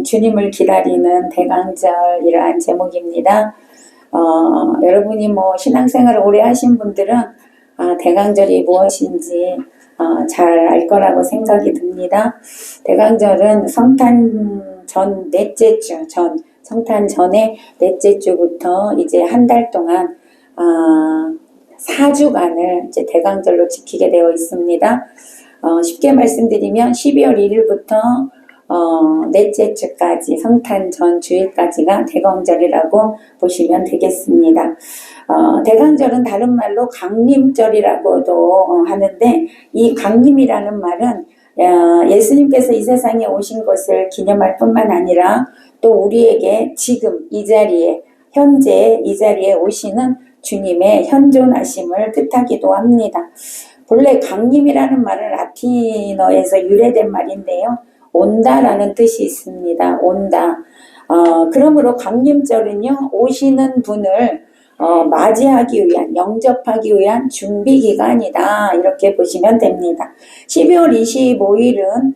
주님을 기다리는 대강절 제목입니다. 여러분이 신앙생활을 오래 하신 분들은 대강절이 무엇인지 잘 알 거라고 생각이 듭니다. 대강절은 성탄 전 넷째 주, 성탄 전에 넷째 주부터 이제 한 달 동안 4주간을 이제 대강절로 지키게 되어 있습니다. 쉽게 말씀드리면 12월 1일부터 넷째 주까지 성탄 전 주일까지가 대강절이라고 보시면 되겠습니다. 대강절은 다른 말로 강림절이라고도 하는데, 이 강림이라는 말은 예수님께서 이 세상에 오신 것을 기념할 뿐만 아니라 또 우리에게 지금 이 자리에, 현재 이 자리에 오시는 주님의 현존하심을 뜻하기도 합니다. 본래 강림이라는 말은 라틴어에서 유래된 말인데요, 온다라는 뜻이 있습니다. 온다. 그러므로 강림절은요, 오시는 분을 맞이하기 위한, 영접하기 위한 준비 기간이다, 이렇게 보시면 됩니다. 12월 25일은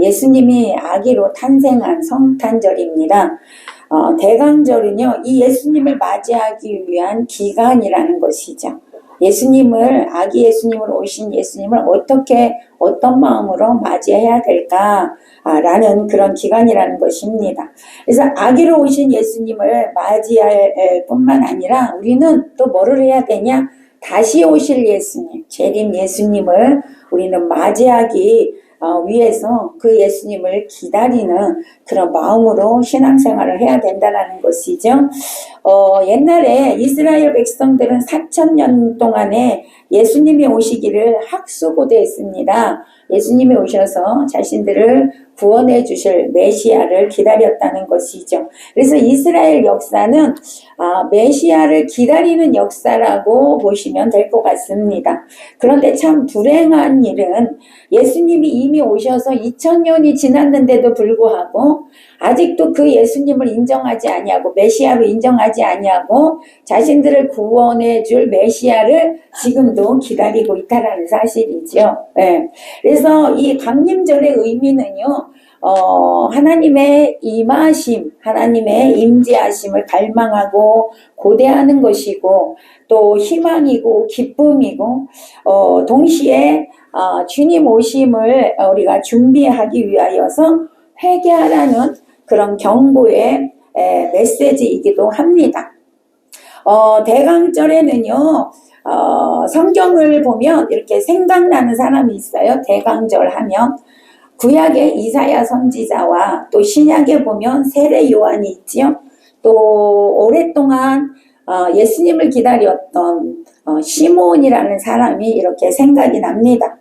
예수님이 아기로 탄생한 성탄절입니다. 대강절은요, 이 예수님을 맞이하기 위한 기간이라는 것이죠. 아기 예수님으로 오신 예수님을 어떤 마음으로 맞이해야 될까라는 그런 기간이라는 것입니다. 그래서 아기로 오신 예수님을 맞이할 뿐만 아니라 우리는 또 뭐를 해야 되냐? 다시 오실 예수님, 재림 예수님을 우리는 맞이하기 위해서 그 예수님을 기다리는 그런 마음으로 신앙생활을 해야 된다는 것이죠. 옛날에 이스라엘 백성들은 4,000년 동안에 예수님이 오시기를 학수고대했습니다. 예수님이 오셔서 자신들을 구원해 주실 메시아를 기다렸다는 것이죠. 그래서 이스라엘 역사는 메시아를 기다리는 역사라고 보시면 될 것 같습니다. 그런데 참 불행한 일은 예수님이 이미 오셔서 2000년이 지났는데도 불구하고 아직도 그 예수님을 인정하지 아니하고, 메시아로 인정하지 아니하고 자신들을 구원해 줄 메시아를 지금도 기다리고 있다라는 사실이죠. 네. 그래서 이 강림절의 의미는요, 하나님의 임하심, 하나님의 임재하심을 갈망하고 고대하는 것이고, 또 희망이고 기쁨이고, 동시에 주님 오심을 우리가 준비하기 위하여서 회개하라는 그런 경고의 메시지이기도 합니다. 대강절에는요, 성경을 보면 이렇게 생각나는 사람이 있어요. 대강절 하면 구약의 이사야 선지자와 또 신약에 보면 세례 요한이 있지요. 또 오랫동안 예수님을 기다렸던 시몬이라는 사람이 이렇게 생각이 납니다.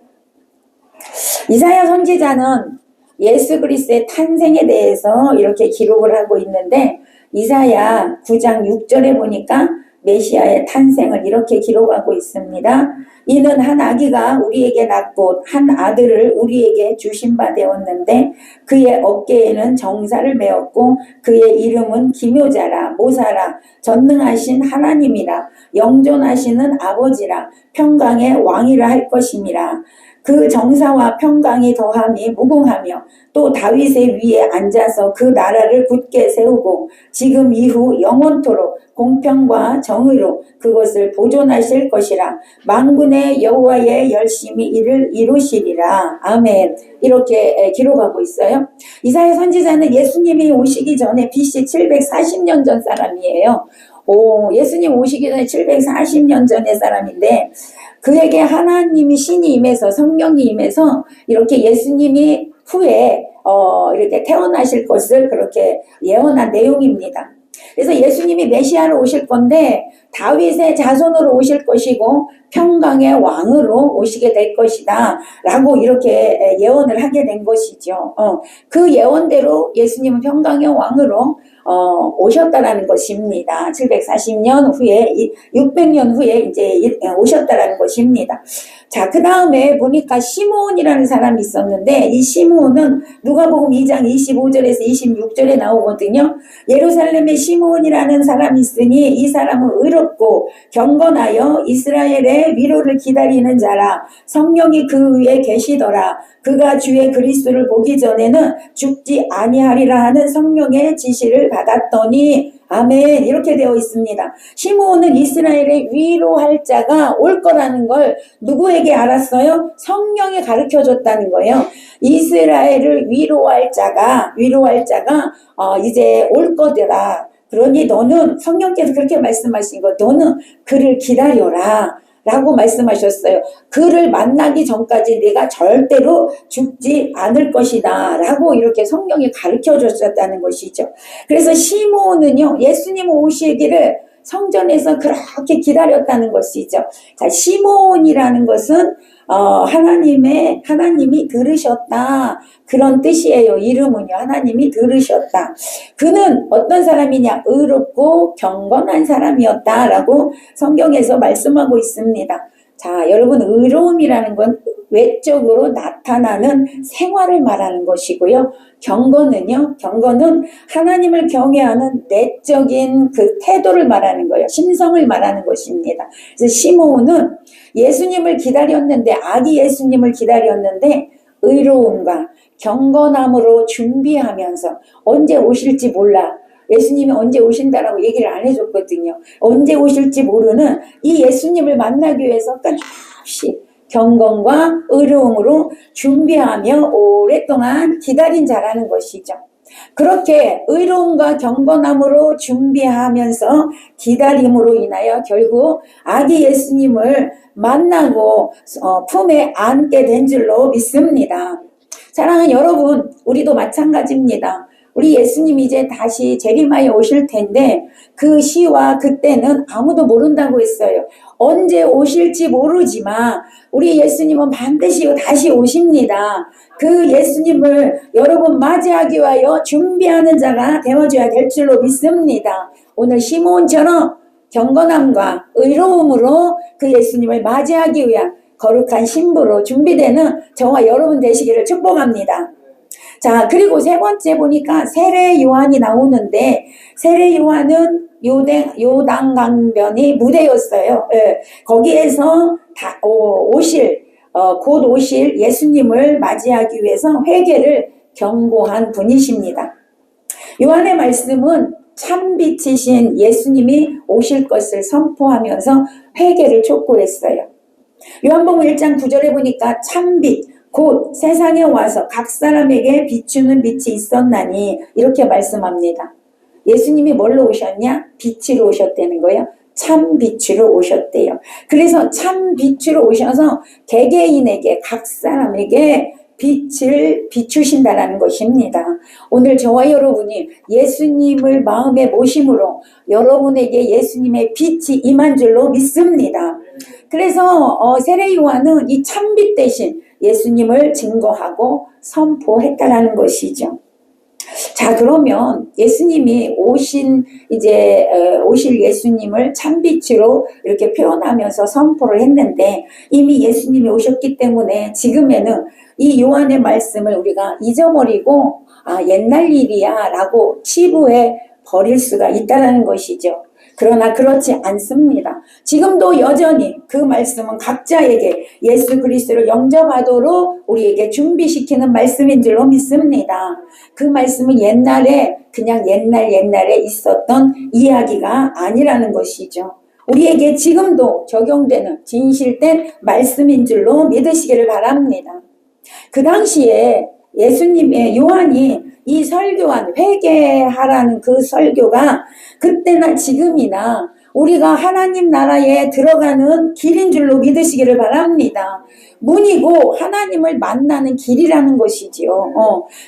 이사야 선지자는 예수 그리스도의 탄생에 대해서 이렇게 기록을 하고 있는데, 이사야 9장 6절에 보니까 메시아의 탄생을 이렇게 기록하고 있습니다. 이는 한 아기가 우리에게 낳고 한 아들을 우리에게 주신 바 되었는데, 그의 어깨에는 정사를 메었고 그의 이름은 기묘자라, 모사라, 전능하신 하나님이라, 영존하시는 아버지라, 평강의 왕이라 할 것임이라. 그 정사와 평강이 더함이 무궁하며 또 다윗의 위에 앉아서 그 나라를 굳게 세우고 지금 이후 영원토록 공평과 정의로 그것을 보존하실 것이라. 만군의 여호와의 열심히 이를 이루시리라. 아멘. 이렇게 기록하고 있어요. 이사야 선지자는 예수님이 오시기 전에 BC 740년 전 사람이에요. 예수님 오시기 전에 740년 전의 사람인데, 그에게 하나님이 신이 임해서, 성령이 임해서 이렇게 예수님이 후에 이렇게 태어나실 것을 그렇게 예언한 내용입니다. 그래서 예수님이 메시아로 오실 건데 다윗의 자손으로 오실 것이고 평강의 왕으로 오시게 될 것이다 라고 이렇게 예언을 하게 된 것이죠. 그 예언대로 예수님은 평강의 왕으로 오셨다라는 것입니다. 740년 후에 600년 후에 이제 오셨다라는 것입니다. 자, 그 다음에 보니까 시므온이라는 사람이 있었는데 이 시므온은 누가복음 2장 25절에서 26절에 나오거든요. 예루살렘에 시므온이라는 사람이 있으니 이 사람은 의롭고 경건하여 이스라엘의 위로를 기다리는 자라. 성령이 그 위에 계시더라. 그가 주의 그리스도를 보기 전에는 죽지 아니하리라 하는 성령의 지시를 받았더니 아멘. 이렇게 되어 있습니다. 시므온은 이스라엘의 위로할 자가 올 거라는 걸 누구에게 알았어요? 성령이 가르쳐 줬다는 거예요. 이스라엘을 위로할 자가 이제 올 거더라. 그러니 너는, 성령께서 그렇게 말씀하신 거, 너는 그를 기다려라 라고 말씀하셨어요. 그를 만나기 전까지 내가 절대로 죽지 않을 것이다 라고 이렇게 성령이 가르쳐 줬었다는 것이죠. 그래서 시므온은요, 예수님 오시기를 성전에서 그렇게 기다렸다는 것이죠. 자, 시므온이라는 것은 하나님이 들으셨다 그런 뜻이에요. 이름은요, 하나님이 들으셨다. 그는 어떤 사람이냐? 의롭고 경건한 사람이었다라고 성경에서 말씀하고 있습니다. 자, 여러분, 의로움이라는 건 외적으로 나타나는 생활을 말하는 것이고요. 경건은요, 경건은 하나님을 경외하는 내적인 그 태도를 말하는 거예요. 심성을 말하는 것입니다. 그래서 시므온은 예수님을 기다렸는데, 아기 예수님을 기다렸는데 의로움과 경건함으로 준비하면서 언제 오실지 몰라. 예수님이 언제 오신다라고 얘기를 안 해줬거든요. 언제 오실지 모르는 이 예수님을 만나기 위해서 끊임없이 경건과 의로움으로 준비하며 오랫동안 기다린 자라는 것이죠. 그렇게 의로움과 경건함으로 준비하면서 기다림으로 인하여 결국 아기 예수님을 만나고 품에 안게 된 줄로 믿습니다. 사랑하는 여러분, 우리도 마찬가지입니다. 우리 예수님이 이제 다시 재림하여 오실 텐데 그 시와 그때는 아무도 모른다고 했어요. 언제 오실지 모르지만 우리 예수님은 반드시 다시 오십니다. 그 예수님을 여러분 맞이하기 위하여 준비하는 자가 되어줘야 될 줄로 믿습니다. 오늘 시므온처럼 경건함과 의로움으로 그 예수님을 맞이하기 위한 거룩한 신부로 준비되는 저와 여러분 되시기를 축복합니다. 자, 그리고 세 번째 보니까 세례 요한이 나오는데 세례 요한은 요단강변이 무대였어요. 예, 거기에서 곧 오실 예수님을 맞이하기 위해서 회개를 경고한 분이십니다. 요한의 말씀은 참빛이신 예수님이 오실 것을 선포하면서 회개를 촉구했어요. 요한복음 1장 9절에 보니까 참빛 곧 세상에 와서 각 사람에게 비추는 빛이 있었나니 이렇게 말씀합니다. 예수님이 뭘로 오셨냐? 빛으로 오셨다는 거예요. 참 빛으로 오셨대요. 그래서 참 빛으로 오셔서 개개인에게 각 사람에게 빛을 비추신다라는 것입니다. 오늘 저와 여러분이 예수님을 마음에 모심으로 여러분에게 예수님의 빛이 임한 줄로 믿습니다. 그래서 세례 요한은 이 참빛 대신 예수님을 증거하고 선포했다라는 것이죠. 자, 그러면 예수님이 오실 예수님을 참빛으로 이렇게 표현하면서 선포를 했는데 이미 예수님이 오셨기 때문에 지금에는 이 요한의 말씀을 우리가 잊어버리고 옛날 일이야 라고 치부해 버릴 수가 있다는 것이죠. 그러나 그렇지 않습니다. 지금도 여전히 그 말씀은 각자에게 예수 그리스도를 영접하도록 우리에게 준비시키는 말씀인 줄로 믿습니다. 그 말씀은 그냥 옛날에 있었던 이야기가 아니라는 것이죠. 우리에게 지금도 적용되는 진실된 말씀인 줄로 믿으시기를 바랍니다. 그 당시에 예수님의 요한이 이 설교한 회개하라는 그 설교가 그때나 지금이나 우리가 하나님 나라에 들어가는 길인 줄로 믿으시기를 바랍니다. 문이고 하나님을 만나는 길이라는 것이지요.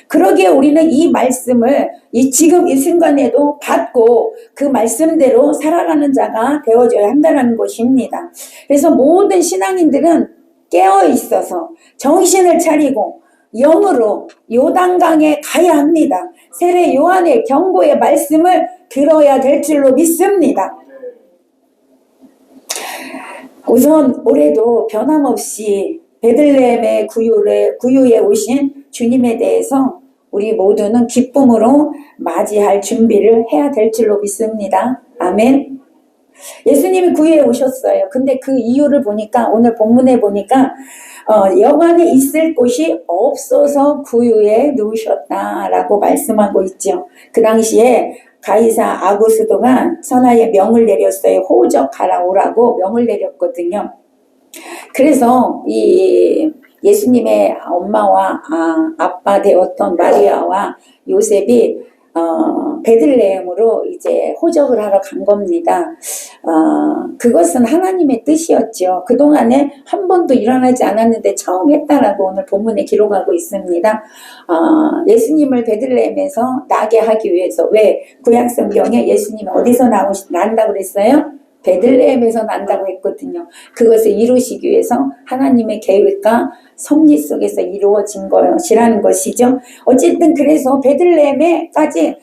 그러기에 우리는 이 말씀을 지금 이 순간에도 받고 그 말씀대로 살아가는 자가 되어줘야 한다는 것입니다. 그래서 모든 신앙인들은 깨어 있어서 정신을 차리고 영으로 요단강에 가야 합니다. 세례 요한의 경고의 말씀을 들어야 될 줄로 믿습니다. 우선 올해도 변함없이 베들레헴의 구유에 오신 주님에 대해서 우리 모두는 기쁨으로 맞이할 준비를 해야 될 줄로 믿습니다. 아멘. 예수님이 구유에 오셨어요. 근데 그 이유를 보니까, 오늘 본문에 보니까 여관에 있을 곳이 없어서 구유에 누우셨다라고 말씀하고 있죠. 그 당시에 가이사 아구스도가 천하에 명을 내렸어요. 호적하라 오라고 명을 내렸거든요. 그래서 이 예수님의 엄마와 아빠 되었던 마리아와 요셉이 베들레헴으로 이제 호적을 하러 간 겁니다. 그것은 하나님의 뜻이었죠. 그동안에 한 번도 일어나지 않았는데 처음 했다라고 오늘 본문에 기록하고 있습니다. 예수님을 베들레헴에서 나게 하기 위해서, 왜 구약 성경에 예수님이 어디서 난다고 그랬어요? 베들레헴에서 난다고 했거든요. 그것을 이루시기 위해서 하나님의 계획과 섭리 속에서 이루어진 것이라는 것이죠. 어쨌든 그래서 베들레헴에까지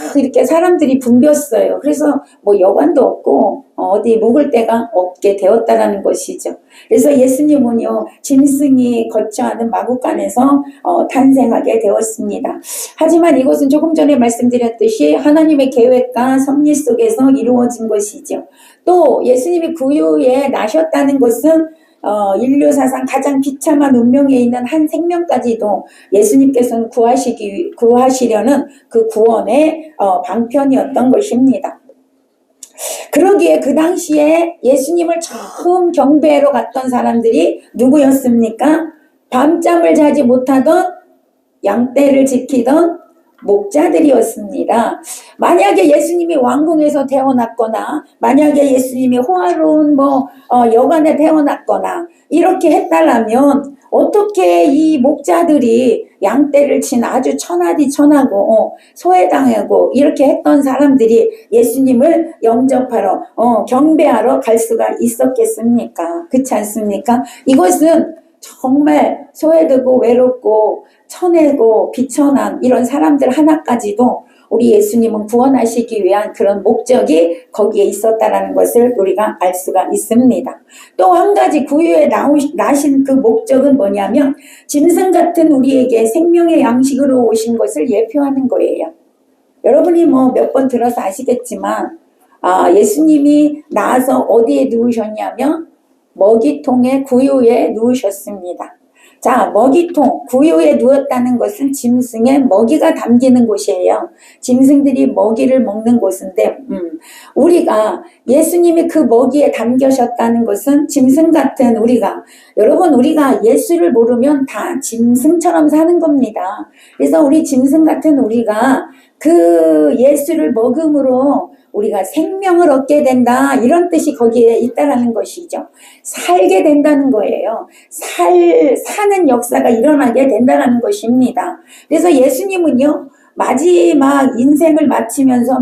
가득 이렇게 사람들이 붐볐어요. 그래서 뭐 여관도 없고 어디 묵을 데가 없게 되었다라는 것이죠. 그래서 예수님은요, 짐승이 거처하는 마구간에서 탄생하게 되었습니다. 하지만 이것은 조금 전에 말씀드렸듯이 하나님의 계획과 섭리 속에서 이루어진 것이죠. 또 예수님이 구유에 나셨다는 것은 인류 사상 가장 비참한 운명에 있는 한 생명까지도 예수님께서는 구하시려는 그 구원의 방편이었던 것입니다. 그러기에 그 당시에 예수님을 처음 경배하러 갔던 사람들이 누구였습니까? 밤잠을 자지 못하던, 양떼를 지키던 목자들이었습니다. 만약에 예수님이 왕궁에서 태어났거나, 만약에 예수님이 호화로운 여관에 태어났거나 이렇게 했다라면 어떻게 이 목자들이 양떼를 친 아주 천하고 소외당하고 이렇게 했던 사람들이 예수님을 영접하러 경배하러 갈 수가 있었겠습니까? 그렇지 않습니까? 이것은 정말 소외되고 외롭고 천하고 비천한 이런 사람들 하나까지도 우리 예수님은 구원하시기 위한 그런 목적이 거기에 있었다라는 것을 우리가 알 수가 있습니다. 또 한 가지 구유에 나신 그 목적은 뭐냐면 짐승 같은 우리에게 생명의 양식으로 오신 것을 예표하는 거예요. 여러분이 몇 번 들어서 아시겠지만 예수님이 나와서 어디에 누우셨냐면 먹이통의 구유에 누우셨습니다. 자, 먹이통, 구유에 누웠다는 것은 짐승의 먹이가 담기는 곳이에요. 짐승들이 먹이를 먹는 곳인데 우리가 예수님이 그 먹이에 담겨셨다는 것은 짐승 같은 여러분 우리가 예수를 모르면 다 짐승처럼 사는 겁니다. 그래서 우리 짐승 같은 우리가 그 예수를 먹음으로 우리가 생명을 얻게 된다, 이런 뜻이 거기에 있다라는 것이죠. 살게 된다는 거예요. 사는 역사가 일어나게 된다는 것입니다. 그래서 예수님은요, 마지막 인생을 마치면서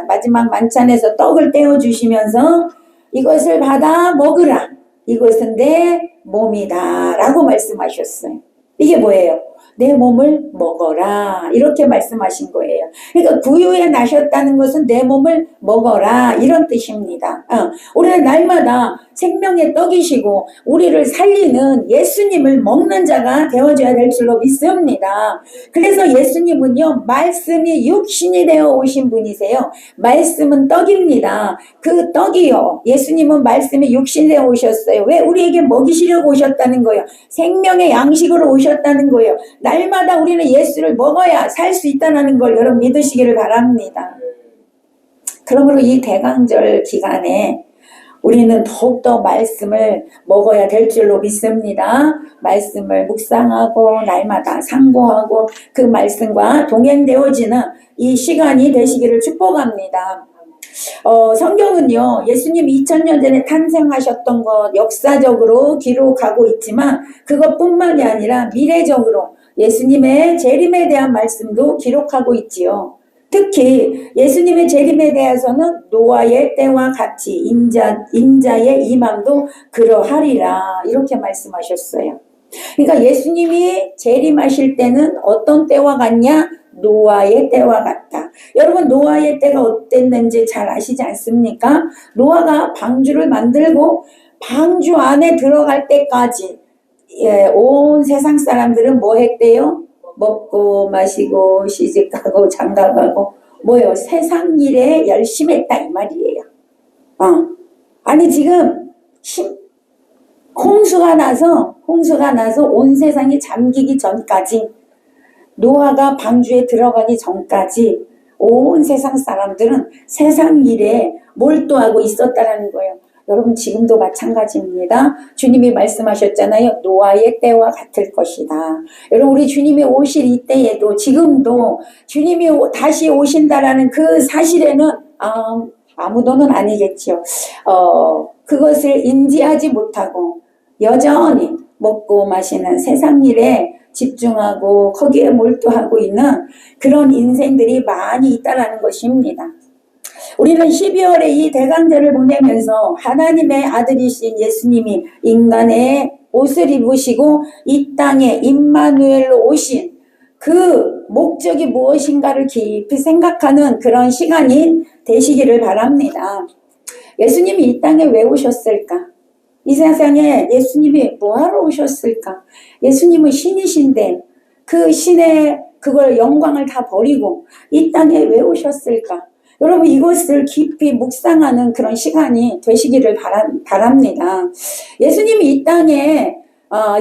마지막 만찬에서 떡을 떼어주시면서 이것을 받아 먹으라, 이것은 내 몸이다 라고 말씀하셨어요. 이게 뭐예요? 내 몸을 먹어라, 이렇게 말씀하신 거예요. 그러니까 구유에 나셨다는 것은 내 몸을 먹어라, 이런 뜻입니다. 우리는 날마다 생명의 떡이시고 우리를 살리는 예수님을 먹는 자가 되어줘야 될 줄로 믿습니다. 그래서 예수님은요, 말씀이 육신이 되어 오신 분이세요. 말씀은 떡입니다. 그 떡이요, 예수님은 말씀이 육신이 되어 오셨어요. 왜? 우리에게 먹이시려고 오셨다는 거예요. 생명의 양식으로 오셨다는 거예요. 날마다 우리는 예수를 먹어야 살 수 있다는 걸 여러분 믿으시기를 바랍니다. 그러므로 이 대강절 기간에 우리는 더욱더 말씀을 먹어야 될 줄로 믿습니다. 말씀을 묵상하고 날마다 상고하고 그 말씀과 동행되어지는 이 시간이 되시기를 축복합니다. 성경은요, 예수님이 2000년 전에 탄생하셨던 것 역사적으로 기록하고 있지만 그것뿐만이 아니라 미래적으로 예수님의 재림에 대한 말씀도 기록하고 있지요. 특히 예수님의 재림에 대해서는 노아의 때와 같이 인자의 임함도 그러하리라, 이렇게 말씀하셨어요. 그러니까 예수님이 재림하실 때는 어떤 때와 같냐? 노아의 때와 같다. 여러분 노아의 때가 어땠는지 잘 아시지 않습니까? 노아가 방주를 만들고 방주 안에 들어갈 때까지 온 세상 사람들은 뭐 했대요? 먹고 마시고 시집가고 장가가고 뭐요? 세상 일에 열심히 했다 이 말이에요. 아니 지금 홍수가 나서 온 세상이 잠기기 전까지 노아가 방주에 들어가기 전까지 온 세상 사람들은 세상 일에 몰두하고 있었다라는 거예요. 여러분 지금도 마찬가지입니다. 주님이 말씀하셨잖아요. 노아의 때와 같을 것이다. 여러분 우리 주님이 오실 이때에도 지금도 주님이 다시 오신다라는 그 사실에는 아무도는 아니겠죠. 그것을 인지하지 못하고 여전히 먹고 마시는 세상 일에 집중하고 거기에 몰두하고 있는 그런 인생들이 많이 있다라는 것입니다. 우리는 12월에 이 대강절을 보내면서 하나님의 아들이신 예수님이 인간의 옷을 입으시고 이 땅에 임마누엘로 오신 그 목적이 무엇인가를 깊이 생각하는 그런 시간이 되시기를 바랍니다. 예수님이 이 땅에 왜 오셨을까? 이 세상에 예수님이 뭐하러 오셨을까? 예수님은 신이신데 그 신의 그걸 영광을 다 버리고 이 땅에 왜 오셨을까? 여러분 이것을 깊이 묵상하는 그런 시간이 되시기를 바랍니다. 예수님이 이 땅에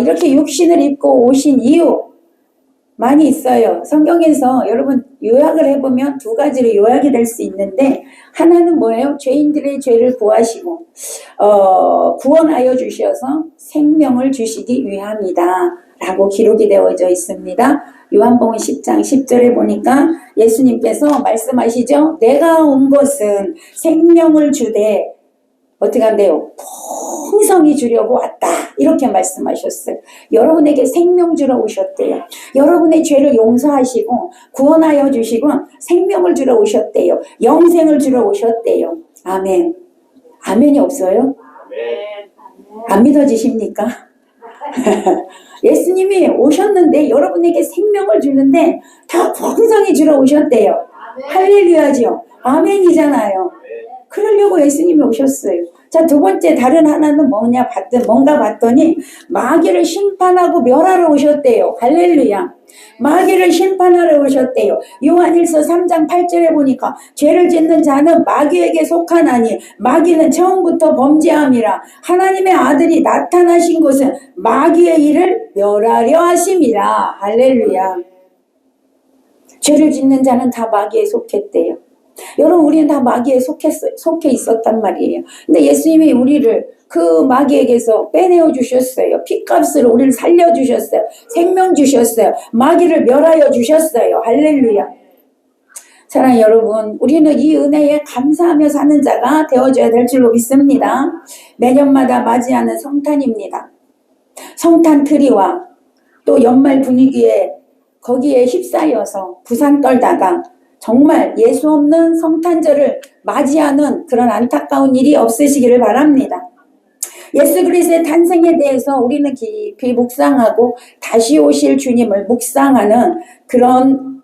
이렇게 육신을 입고 오신 이유 많이 있어요. 성경에서 여러분 요약을 해보면 두 가지로 요약이 될 수 있는데 하나는 뭐예요? 죄인들의 죄를 구하시고 구원하여 주셔서 생명을 주시기 위함이다 라고 기록이 되어져 있습니다. 요한복음 10장 10절에 보니까 예수님께서 말씀하시죠. 내가 온 것은 생명을 주되 어떻게 한대요? 풍성히 주려고 왔다. 이렇게 말씀하셨어요. 여러분에게 생명 주러 오셨대요. 여러분의 죄를 용서하시고 구원하여 주시고 생명을 주러 오셨대요. 영생을 주러 오셨대요. 아멘. 아멘이 없어요? 안 믿어지십니까? 예수님이 오셨는데 여러분에게 생명을 주는데 다 풍성히 주러 오셨대요. 할렐루야죠. 아멘이잖아요. 그러려고 예수님이 오셨어요. 자, 두 번째 다른 하나는 뭔가 봤더니 마귀를 심판하고 멸하러 오셨대요. 할렐루야. 마귀를 심판하러 오셨대요. 요한일서 3장 8절에 보니까 죄를 짓는 자는 마귀에게 속하나니 마귀는 처음부터 범죄함이라. 하나님의 아들이 나타나신 것은 마귀의 일을 멸하려 하심이라. 할렐루야. 죄를 짓는 자는 다 마귀에 속했대요. 여러분 우리는 다 마귀에 속해 있었단 말이에요. 근데 예수님이 우리를 그 마귀에게서 빼내어 주셨어요. 피값으로 우리를 살려주셨어요. 생명 주셨어요. 마귀를 멸하여 주셨어요. 할렐루야. 사랑하는 여러분, 우리는 이 은혜에 감사하며 사는 자가 되어줘야 될 줄로 믿습니다. 매년마다 맞이하는 성탄입니다. 성탄 트리와 또 연말 분위기에 거기에 휩싸여서 부산 떨다가 정말 예수 없는 성탄절을 맞이하는 그런 안타까운 일이 없으시기를 바랍니다. 예수 그리스도의 탄생에 대해서 우리는 깊이 묵상하고 다시 오실 주님을 묵상하는 그런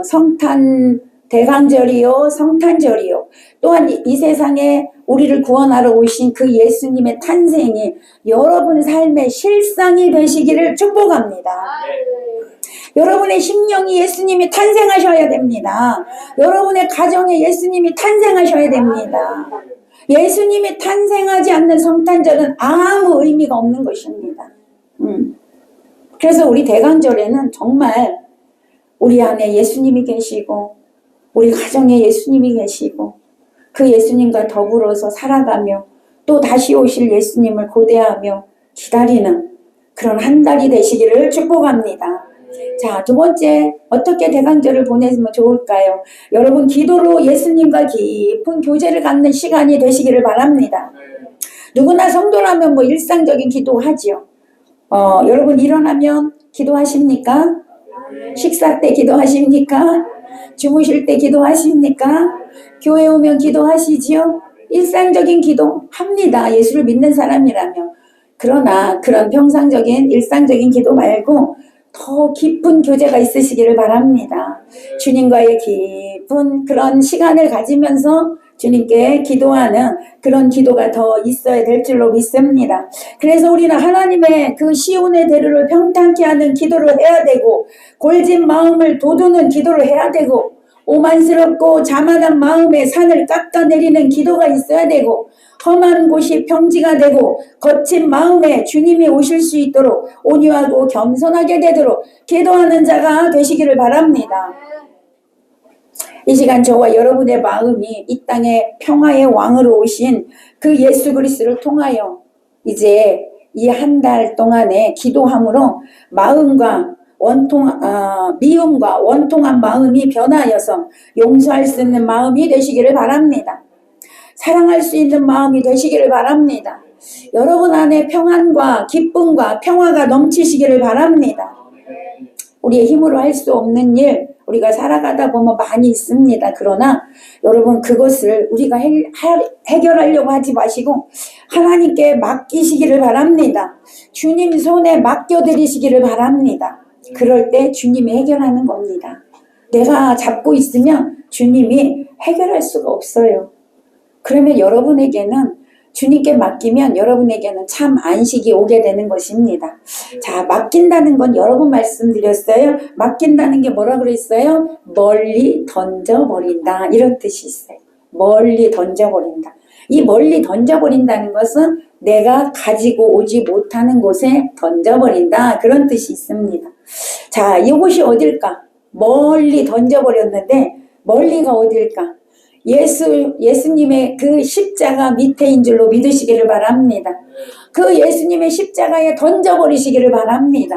성탄 대강절이요 성탄절이요 또한 이 세상에 우리를 구원하러 오신 그 예수님의 탄생이 여러분 삶의 실상이 되시기를 축복합니다. 여러분의 심령이 예수님이 탄생하셔야 됩니다. 여러분의 가정에 예수님이 탄생하셔야 됩니다. 예수님이 탄생하지 않는 성탄절은 아무 의미가 없는 것입니다. 그래서 우리 대강절에는 정말 우리 안에 예수님이 계시고 우리 가정에 예수님이 계시고 그 예수님과 더불어서 살아가며 또 다시 오실 예수님을 고대하며 기다리는 그런 한 달이 되시기를 축복합니다. 자, 두 번째 어떻게 대강절을 보내면 좋을까요? 여러분 기도로 예수님과 깊은 교제를 갖는 시간이 되시기를 바랍니다. 누구나 성도라면 일상적인 기도하지요. 여러분 일어나면 기도하십니까? 식사 때 기도하십니까? 주무실 때 기도하십니까? 교회 오면 기도하시지요? 일상적인 기도 합니다. 예수를 믿는 사람이라면. 그러나 그런 평상적인 일상적인 기도 말고 더 깊은 교제가 있으시기를 바랍니다. 주님과의 깊은 그런 시간을 가지면서 주님께 기도하는 그런 기도가 더 있어야 될 줄로 믿습니다. 그래서 우리는 하나님의 그 시온의 대로를 평탄케 하는 기도를 해야 되고, 골진 마음을 돋우는 기도를 해야 되고, 오만스럽고 자만한 마음에 산을 깎아내리는 기도가 있어야 되고, 험한 곳이 평지가 되고 거친 마음에 주님이 오실 수 있도록 온유하고 겸손하게 되도록 기도하는 자가 되시기를 바랍니다. 이 시간 저와 여러분의 마음이 이 땅에 평화의 왕으로 오신 그 예수 그리스도를 통하여 이제 이 한 달 동안에 기도함으로 마음과 미움과 원통한 마음이 변하여서 용서할 수 있는 마음이 되시기를 바랍니다. 사랑할 수 있는 마음이 되시기를 바랍니다. 여러분 안에 평안과 기쁨과 평화가 넘치시기를 바랍니다. 우리의 힘으로 할 수 없는 일, 우리가 살아가다 보면 많이 있습니다. 그러나 여러분 그것을 우리가 해결하려고 하지 마시고 하나님께 맡기시기를 바랍니다. 주님 손에 맡겨드리시기를 바랍니다. 그럴 때 주님이 해결하는 겁니다. 내가 잡고 있으면 주님이 해결할 수가 없어요. 그러면 여러분에게는 주님께 맡기면 여러분에게는 참 안식이 오게 되는 것입니다. 자, 맡긴다는 건 여러 번 말씀드렸어요. 맡긴다는 게 뭐라 그랬어요? 멀리 던져버린다. 이런 뜻이 있어요. 멀리 던져버린다. 이 멀리 던져버린다는 것은 내가 가지고 오지 못하는 곳에 던져버린다. 그런 뜻이 있습니다. 자, 이곳이 어딜까? 멀리 던져버렸는데 멀리가 어딜까? 예수님의 그 십자가 밑에인 줄로 믿으시기를 바랍니다. 그 예수님의 십자가에 던져버리시기를 바랍니다.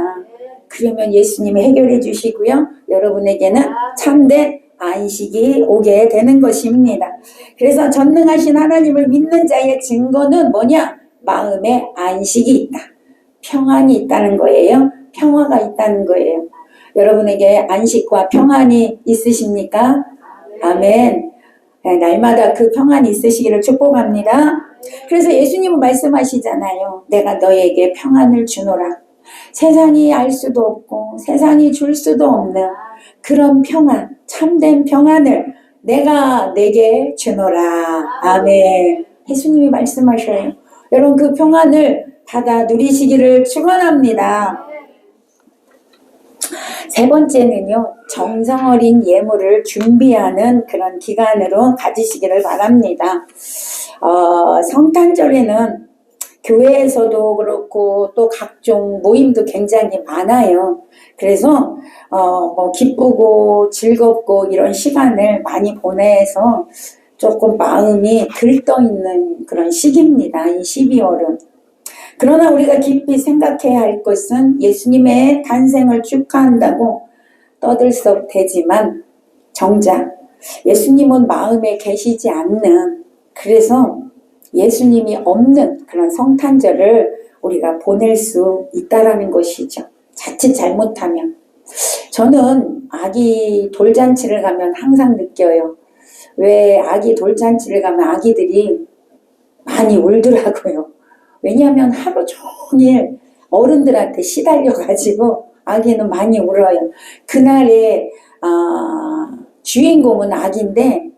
그러면 예수님이 해결해 주시고요. 여러분에게는 참된 안식이 오게 되는 것입니다. 그래서 전능하신 하나님을 믿는 자의 증거는 뭐냐? 마음에 안식이 있다. 평안이 있다는 거예요. 평화가 있다는 거예요. 여러분에게 안식과 평안이 있으십니까? 아멘. 날마다 그 평안이 있으시기를 축복합니다. 그래서 예수님은 말씀하시잖아요. 내가 너에게 평안을 주노라. 세상이 알 수도 없고 세상이 줄 수도 없는 그런 평안, 참된 평안을 내가 내게 주노라. 아멘. 예수님이 말씀하셔요. 여러분 그 평안을 받아 누리시기를 축원합니다. 세 번째는요, 정성 어린 예물을 준비하는 그런 기간으로 가지시기를 바랍니다. 성탄절에는 교회에서도 그렇고 또 각종 모임도 굉장히 많아요. 그래서 기쁘고 즐겁고 이런 시간을 많이 보내서 조금 마음이 들떠있는 그런 시기입니다. 이 12월은. 그러나 우리가 깊이 생각해야 할 것은 예수님의 탄생을 축하한다고 떠들썩대지만 정작 예수님은 마음에 계시지 않는, 그래서 예수님이 없는 그런 성탄절을 우리가 보낼 수 있다라는 것이죠. 자칫 잘못하면. 저는 아기 돌잔치를 가면 항상 느껴요. 왜 아기 돌잔치를 가면 아기들이 많이 울더라고요. 왜냐하면 하루 종일 어른들한테 시달려가지고 아기는 많이 울어요. 그날의 주인공은 아기인데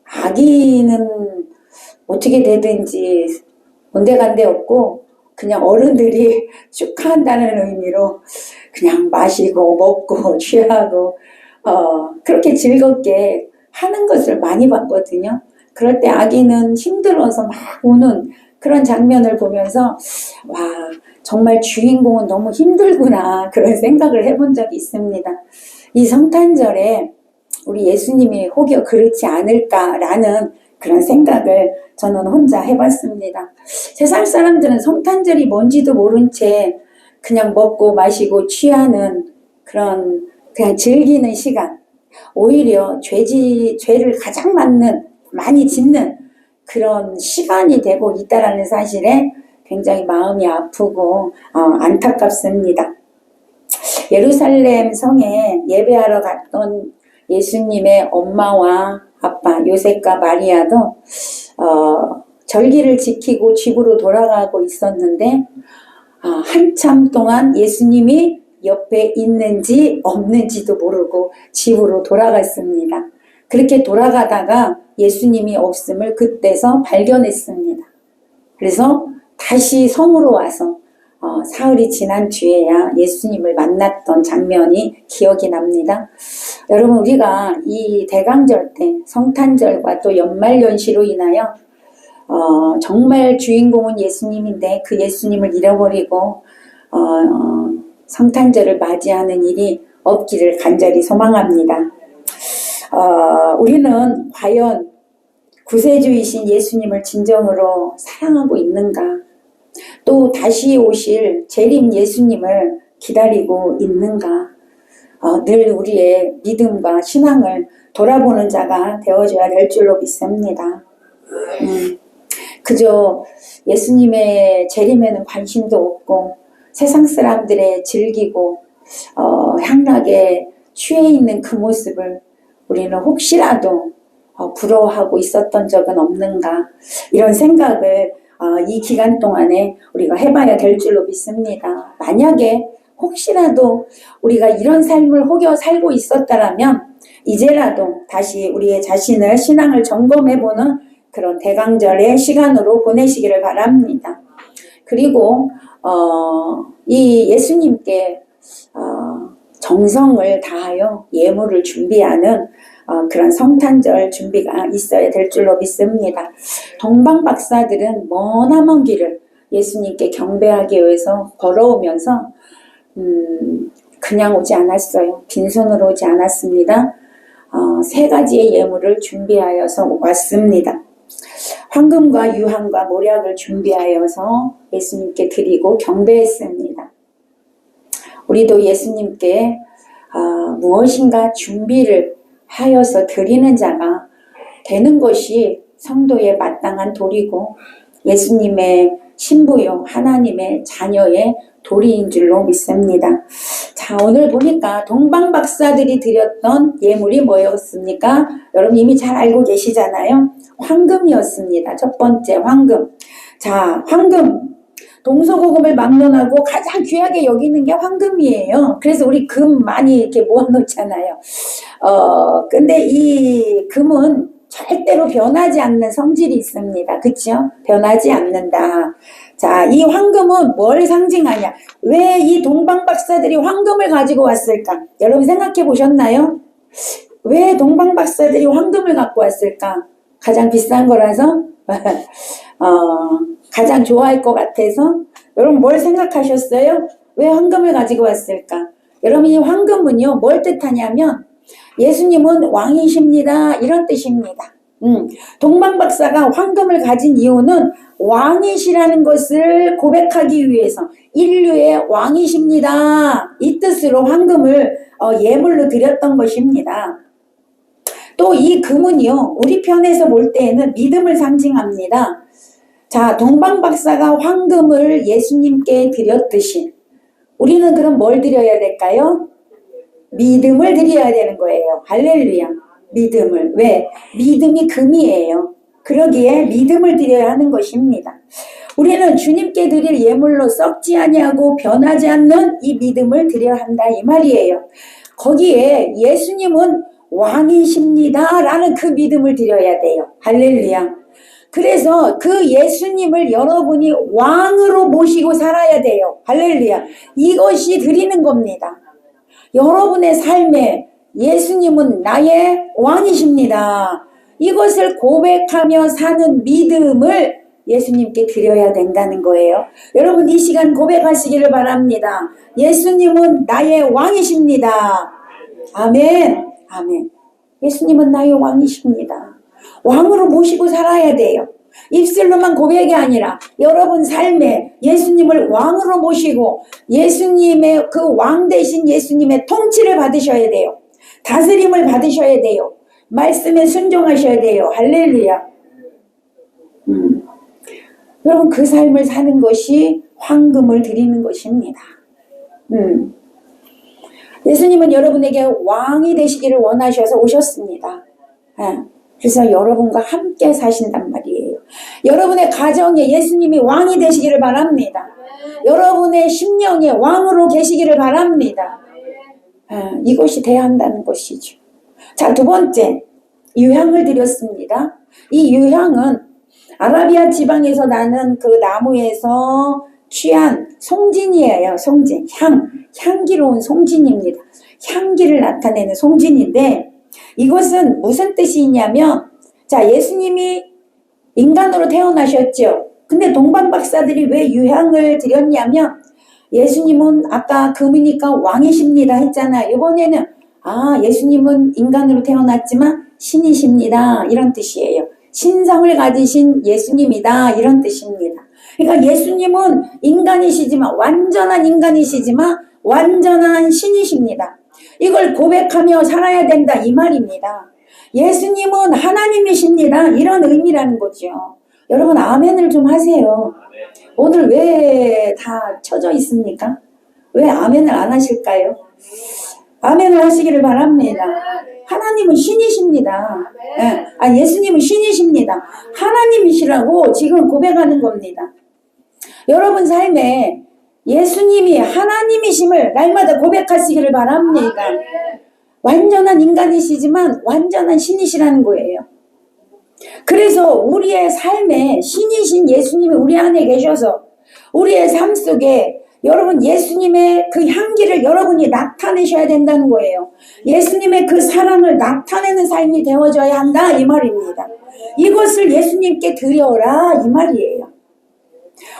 아기는 어떻게 되든지 온데간데 없고 그냥 어른들이 축하한다는 의미로 그냥 마시고 먹고 취하고 그렇게 즐겁게 하는 것을 많이 봤거든요. 그럴 때 아기는 힘들어서 막 우는 그런 장면을 보면서 와, 정말 주인공은 너무 힘들구나 그런 생각을 해본 적이 있습니다. 이 성탄절에 우리 예수님이 혹여 그렇지 않을까라는 그런 생각을 저는 혼자 해봤습니다. 세상 사람들은 성탄절이 뭔지도 모른 채 그냥 먹고 마시고 취하는 그냥 즐기는 시간, 오히려 죄를 가장 많이 짓는 그런 시간이 되고 있다라는 사실에 굉장히 마음이 아프고 안타깝습니다. 예루살렘 성에 예배하러 갔던 예수님의 엄마와 아빠 요셉과 마리아도 절기를 지키고 집으로 돌아가고 있었는데 한참 동안 예수님이 옆에 있는지 없는지도 모르고 집으로 돌아갔습니다. 그렇게 돌아가다가 예수님이 없음을 그때서 발견했습니다. 그래서 다시 성으로 와서 사흘이 지난 뒤에야 예수님을 만났던 장면이 기억이 납니다. 여러분, 우리가 이 대강절 때 성탄절과 또 연말연시로 인하여 정말 주인공은 예수님인데 그 예수님을 잃어버리고 성탄절을 맞이하는 일이 없기를 간절히 소망합니다. 우리는 과연 구세주이신 예수님을 진정으로 사랑하고 있는가? 또 다시 오실 재림 예수님을 기다리고 있는가? 늘 우리의 믿음과 신앙을 돌아보는 자가 되어줘야 될 줄로 믿습니다. 그저 예수님의 재림에는 관심도 없고 세상 사람들의 즐기고 향락에 취해 있는 그 모습을 우리는 혹시라도 부러워하고 있었던 적은 없는가, 이런 생각을 이 기간 동안에 우리가 해봐야 될 줄로 믿습니다. 만약에 혹시라도 우리가 이런 삶을 혹여 살고 있었다라면 이제라도 다시 우리의 자신을 신앙을 점검해보는 그런 대강절의 시간으로 보내시기를 바랍니다. 그리고 이 예수님께 정성을 다하여 예물을 준비하는 그런 성탄절 준비가 있어야 될 줄로 믿습니다. 동방박사들은 머나먼 길을 예수님께 경배하기 위해서 걸어오면서 그냥 오지 않았어요. 빈손으로 오지 않았습니다. 3가지의 예물을 준비하여서 왔습니다. 황금과 유황과 모략을 준비하여서 예수님께 드리고 경배했습니다. 우리도 예수님께 무엇인가 준비를 하여서 드리는 자가 되는 것이 성도의 마땅한 도리고 예수님의 신부요 하나님의 자녀의 도리인 줄로 믿습니다. 자, 오늘 보니까 동방박사들이 드렸던 예물이 뭐였습니까? 여러분 이미 잘 알고 계시잖아요. 황금이었습니다. 첫 번째 황금. 자, 황금. 동서고금을 막론하고 가장 귀하게 여기는 게 황금이에요. 그래서 우리 금 많이 이렇게 모아놓잖아요. 근데 이 금은 절대로 변하지 않는 성질이 있습니다. 그쵸? 변하지 않는다. 자, 이 황금은 뭘 상징하냐? 왜 이 동방박사들이 황금을 가지고 왔을까? 여러분 생각해 보셨나요? 왜 동방박사들이 황금을 갖고 왔을까? 가장 비싼 거라서? 가장 좋아할 것 같아서? 여러분 뭘 생각하셨어요? 왜 황금을 가지고 왔을까? 여러분 이 황금은요 뭘 뜻하냐면 예수님은 왕이십니다 이런 뜻입니다. 동방박사가 황금을 가진 이유는 왕이시라는 것을 고백하기 위해서 인류의 왕이십니다 이 뜻으로 황금을 예물로 드렸던 것입니다. 또 이 금은요 우리 편에서 볼 때에는 믿음을 상징합니다. 자, 동방박사가 황금을 예수님께 드렸듯이 우리는 그럼 뭘 드려야 될까요? 믿음을 드려야 되는 거예요. 할렐루야. 믿음을. 왜? 믿음이 금이에요. 그러기에 믿음을 드려야 하는 것입니다. 우리는 주님께 드릴 예물로 썩지 아니하고 변하지 않는 이 믿음을 드려야 한다 이 말이에요. 거기에 예수님은 왕이십니다 라는 그 믿음을 드려야 돼요. 할렐루야. 그래서 그 예수님을 여러분이 왕으로 모시고 살아야 돼요. 할렐루야. 이것이 드리는 겁니다. 여러분의 삶에 예수님은 나의 왕이십니다. 이것을 고백하며 사는 믿음을 예수님께 드려야 된다는 거예요. 여러분 이 시간 고백하시기를 바랍니다. 예수님은 나의 왕이십니다. 아멘. 아멘. 예수님은 나의 왕이십니다. 왕으로 모시고 살아야 돼요. 입술로만 고백이 아니라 여러분 삶에 예수님을 왕으로 모시고 예수님의 그 왕 대신 예수님의 통치를 받으셔야 돼요. 다스림을 받으셔야 돼요. 말씀에 순종하셔야 돼요. 할렐루야. 여러분 그 삶을 사는 것이 황금을 드리는 것입니다. 예수님은 여러분에게 왕이 되시기를 원하셔서 오셨습니다. 그래서 여러분과 함께 사신단 말이에요. 여러분의 가정에 예수님이 왕이 되시기를 바랍니다. 여러분의 심령의 왕으로 계시기를 바랍니다. 이것이 돼야 한다는 것이죠. 자, 두 번째, 유향을 드렸습니다. 이 유향은 아라비아 지방에서 나는 그 나무에서 취한 송진이에요. 송진. 향기로운 송진입니다. 향기를 나타내는 송진인데, 이것은 무슨 뜻이 있냐면, 자, 예수님이 인간으로 태어나셨죠. 근데 동방 박사들이 왜 유향을 드렸냐면, 예수님은 아까 금이니까 왕이십니다 했잖아요. 이번에는 예수님은 인간으로 태어났지만 신이십니다, 이런 뜻이에요. 신성을 가지신 예수님이다, 이런 뜻입니다. 그러니까 예수님은 인간이시지만, 완전한 인간이시지만 완전한 신이십니다. 이걸 고백하며 살아야 된다, 이 말입니다. 예수님은 하나님이십니다, 이런 의미라는 거죠. 여러분 아멘을 좀 하세요. 오늘 왜 다 쳐져 있습니까? 왜 아멘을 안 하실까요? 아멘을 하시기를 바랍니다. 하나님은 신이십니다. 예수님은 신이십니다. 하나님이시라고 지금 고백하는 겁니다. 여러분 삶에 예수님이 하나님이심을 날마다 고백하시기를 바랍니다. 완전한 인간이시지만 완전한 신이시라는 거예요. 그래서 우리의 삶에 신이신 예수님이 우리 안에 계셔서 우리의 삶 속에 여러분 예수님의 그 향기를 여러분이 나타내셔야 된다는 거예요. 예수님의 그 사랑을 나타내는 삶이 되어져야 한다, 이 말입니다. 이것을 예수님께 드려라, 이 말이에요.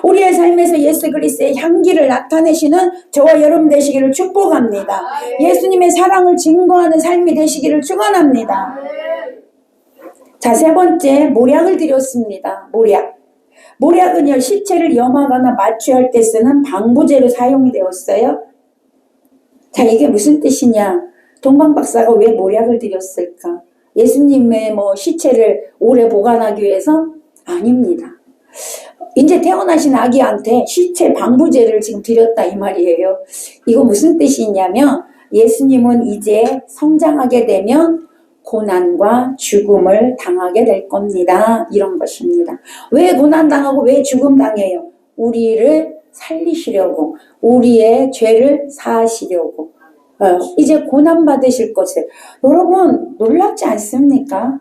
우리의 삶에서 예수 그리스도의 향기를 나타내시는 저와 여러분 되시기를 축복합니다. 예수님의 사랑을 증거하는 삶이 되시기를 축원합니다. 자, 세 번째, 모략을 드렸습니다. 모략은요, 시체를 염하거나 마취할 때 쓰는 방부제로 사용이 되었어요. 자, 이게 무슨 뜻이냐? 동방 박사가 왜 모략을 드렸을까? 예수님의 시체를 오래 보관하기 위해서? 아닙니다. 이제 태어나신 아기한테 시체 방부제를 지금 드렸다, 이 말이에요. 이거 무슨 뜻이 있냐면, 예수님은 이제 성장하게 되면 고난과 죽음을 당하게 될 겁니다, 이런 것입니다. 왜 고난당하고 왜 죽음 당해요? 우리를 살리시려고, 우리의 죄를 사하시려고. 이제 고난 받으실 것을. 여러분 놀랍지 않습니까?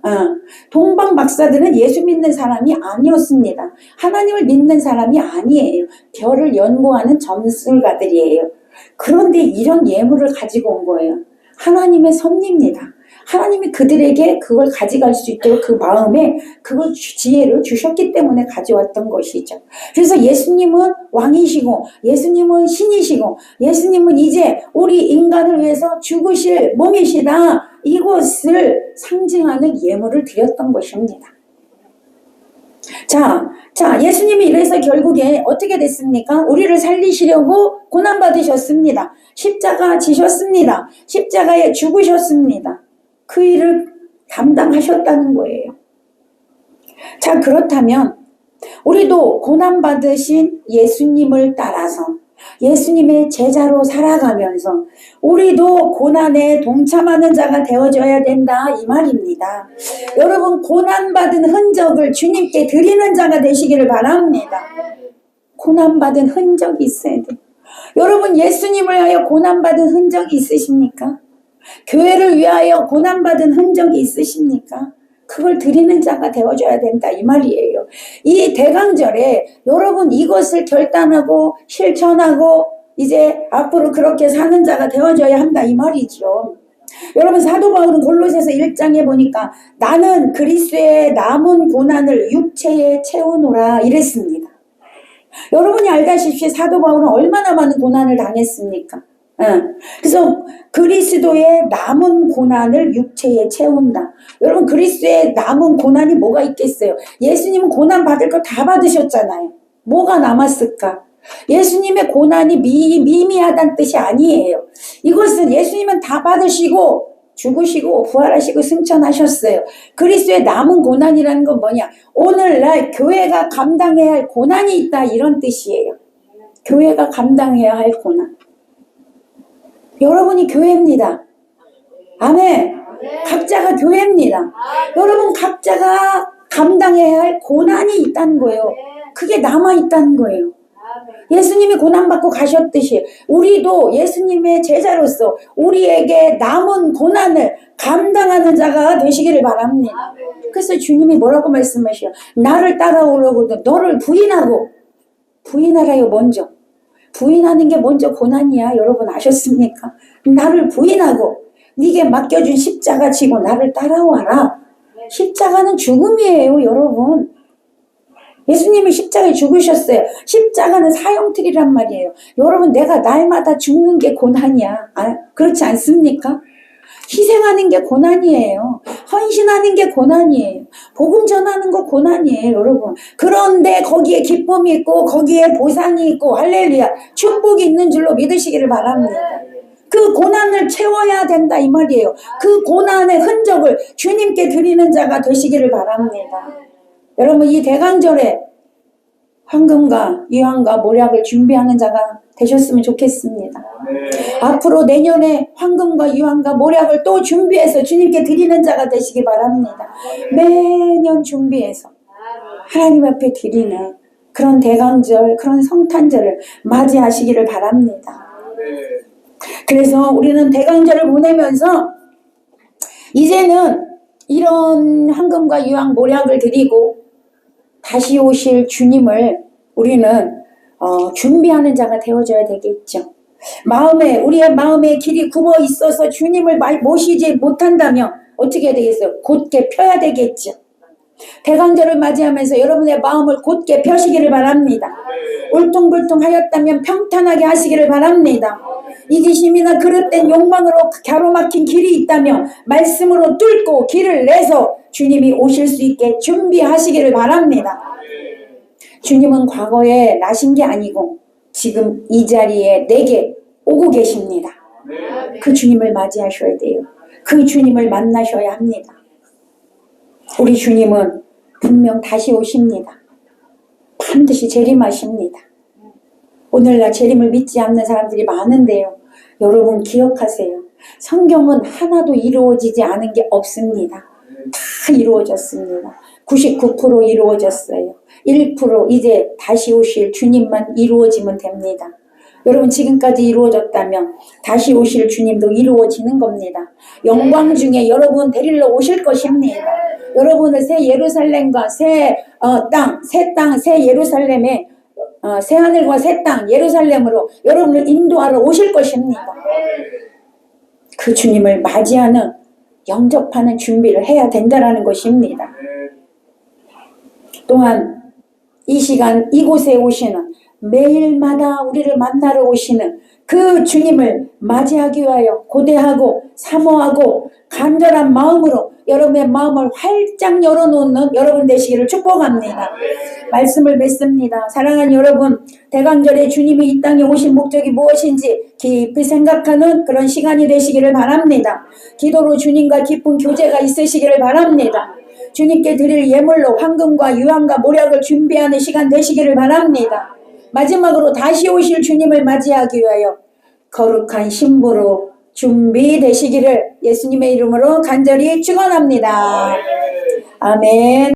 동방 박사들은 예수 믿는 사람이 아니었습니다. 하나님을 믿는 사람이 아니에요. 별을 연구하는 점술가들이에요. 그런데 이런 예물을 가지고 온 거예요. 하나님의 섭리입니다. 하나님이 그들에게 그걸 가져갈 수 있도록 그 마음에 그걸 지혜를 주셨기 때문에 가져왔던 것이죠. 그래서 예수님은 왕이시고 예수님은 신이시고 예수님은 이제 우리 인간을 위해서 죽으실 몸이시다, 이것을 상징하는 예물을 드렸던 것입니다. 자, 예수님이 이래서 결국에 어떻게 됐습니까? 우리를 살리시려고 고난받으셨습니다. 십자가 지셨습니다. 십자가에 죽으셨습니다. 그 일을 감당하셨다는 거예요. 자, 그렇다면 우리도 고난받으신 예수님을 따라서 예수님의 제자로 살아가면서 우리도 고난에 동참하는 자가 되어줘야 된다, 이 말입니다. 여러분 고난받은 흔적을 주님께 드리는 자가 되시기를 바랍니다. 고난받은 흔적이 있어야 돼요. 여러분 예수님을 위하여 고난받은 흔적이 있으십니까? 교회를 위하여 고난받은 흔적이 있으십니까? 그걸 드리는 자가 되어줘야 된다, 이 말이에요. 이 대강절에 여러분 이것을 결단하고 실천하고 이제 앞으로 그렇게 사는 자가 되어줘야 한다, 이 말이죠. 여러분 사도 바울은 골로새서 1장에 보니까 나는 그리스도의 남은 고난을 육체에 채우노라 이랬습니다. 여러분이 알다시피 사도 바울은 얼마나 많은 고난을 당했습니까? 그래서 그리스도의 남은 고난을 육체에 채운다. 여러분 그리스도의 남은 고난이 뭐가 있겠어요? 예수님은 고난 받을 거 다 받으셨잖아요. 뭐가 남았을까? 예수님의 고난이 미미하다는 뜻이 아니에요. 이것은 예수님은 다 받으시고 죽으시고 부활하시고 승천하셨어요. 그리스도의 남은 고난이라는 건 뭐냐? 오늘날 교회가 감당해야 할 고난이 있다, 이런 뜻이에요. 교회가 감당해야 할 고난. 여러분이 교회입니다. 아멘. 각자가 교회입니다. 여러분 각자가 감당해야 할 고난이 있다는 거예요. 그게 남아있다는 거예요. 예수님이 고난받고 가셨듯이 우리도 예수님의 제자로서 우리에게 남은 고난을 감당하는 자가 되시기를 바랍니다. 그래서 주님이 뭐라고 말씀하셔요? 나를 따라오려거든 너를 부인하라요. 먼저 부인하는 게 먼저 고난이야. 여러분 아셨습니까? 나를 부인하고 네게 맡겨준 십자가 지고 나를 따라와라. 십자가는 죽음이에요. 여러분, 예수님이 십자가에 죽으셨어요. 십자가는 사형틀이란 말이에요. 여러분, 내가 날마다 죽는 게 고난이야. 그렇지 않습니까? 희생하는 게 고난이에요. 헌신하는 게 고난이에요. 복음 전하는 거 고난이에요, 여러분. 그런데 거기에 기쁨이 있고 거기에 보상이 있고 할렐루야 축복이 있는 줄로 믿으시기를 바랍니다. 그 고난을 채워야 된다 이 말이에요. 그 고난의 흔적을 주님께 드리는 자가 되시기를 바랍니다. 여러분, 이 대강절에 황금과 유황과 모략을 준비하는 자가 되셨으면 좋겠습니다. 앞으로 내년에 황금과 유황과 모략을 또 준비해서 주님께 드리는 자가 되시기 바랍니다. 매년 준비해서 하나님 앞에 드리는 그런 대강절, 그런 성탄절을 맞이하시기를 바랍니다. 그래서 우리는 대강절을 보내면서 이제는 이런 황금과 유황 모략을 드리고 다시 오실 주님을 우리는 준비하는 자가 되어줘야 되겠죠. 우리의 마음에 길이 굽어 있어서 주님을 모시지 못한다면 어떻게 해야 되겠어요? 곧게 펴야 되겠죠. 대강절을 맞이하면서 여러분의 마음을 곧게 펴시기를 바랍니다. 울퉁불퉁하였다면 평탄하게 하시기를 바랍니다. 이기심이나 그릇된 욕망으로 가로막힌 길이 있다면 말씀으로 뚫고 길을 내서 주님이 오실 수 있게 준비하시기를 바랍니다. 주님은 과거에 나신 게 아니고 지금 이 자리에 내게 오고 계십니다. 그 주님을 맞이하셔야 돼요. 그 주님을 만나셔야 합니다. 우리 주님은 분명 다시 오십니다. 반드시 재림하십니다. 오늘날 재림을 믿지 않는 사람들이 많은데요. 여러분 기억하세요. 성경은 하나도 이루어지지 않은 게 없습니다. 다 이루어졌습니다. 99% 이루어졌어요. 1% 이제 다시 오실 주님만 이루어지면 됩니다. 여러분, 지금까지 이루어졌다면 다시 오실 주님도 이루어지는 겁니다. 영광 중에 여러분 데리러 오실 것입니다. 여러분을 새 예루살렘과 새 땅, 새 예루살렘에 새 하늘과 새 땅 예루살렘으로 여러분을 인도하러 오실 것입니다. 그 주님을 맞이하는 영접하는 준비를 해야 된다는 것입니다. 또한 이 시간 이곳에 오시는 매일마다 우리를 만나러 오시는 그 주님을 맞이하기 위하여 고대하고 사모하고 간절한 마음으로 여러분의 마음을 활짝 열어놓는 여러분 되시기를 축복합니다. 말씀을 맺습니다. 사랑하는 여러분, 대강절에 주님이 이 땅에 오신 목적이 무엇인지 깊이 생각하는 그런 시간이 되시기를 바랍니다. 기도로 주님과 깊은 교제가 있으시기를 바랍니다. 주님께 드릴 예물로 황금과 유황과 모략을 준비하는 시간 되시기를 바랍니다. 마지막으로 다시 오실 주님을 맞이하기 위하여 거룩한 신부로 준비되시기를 예수님의 이름으로 간절히 축원합니다. 아멘.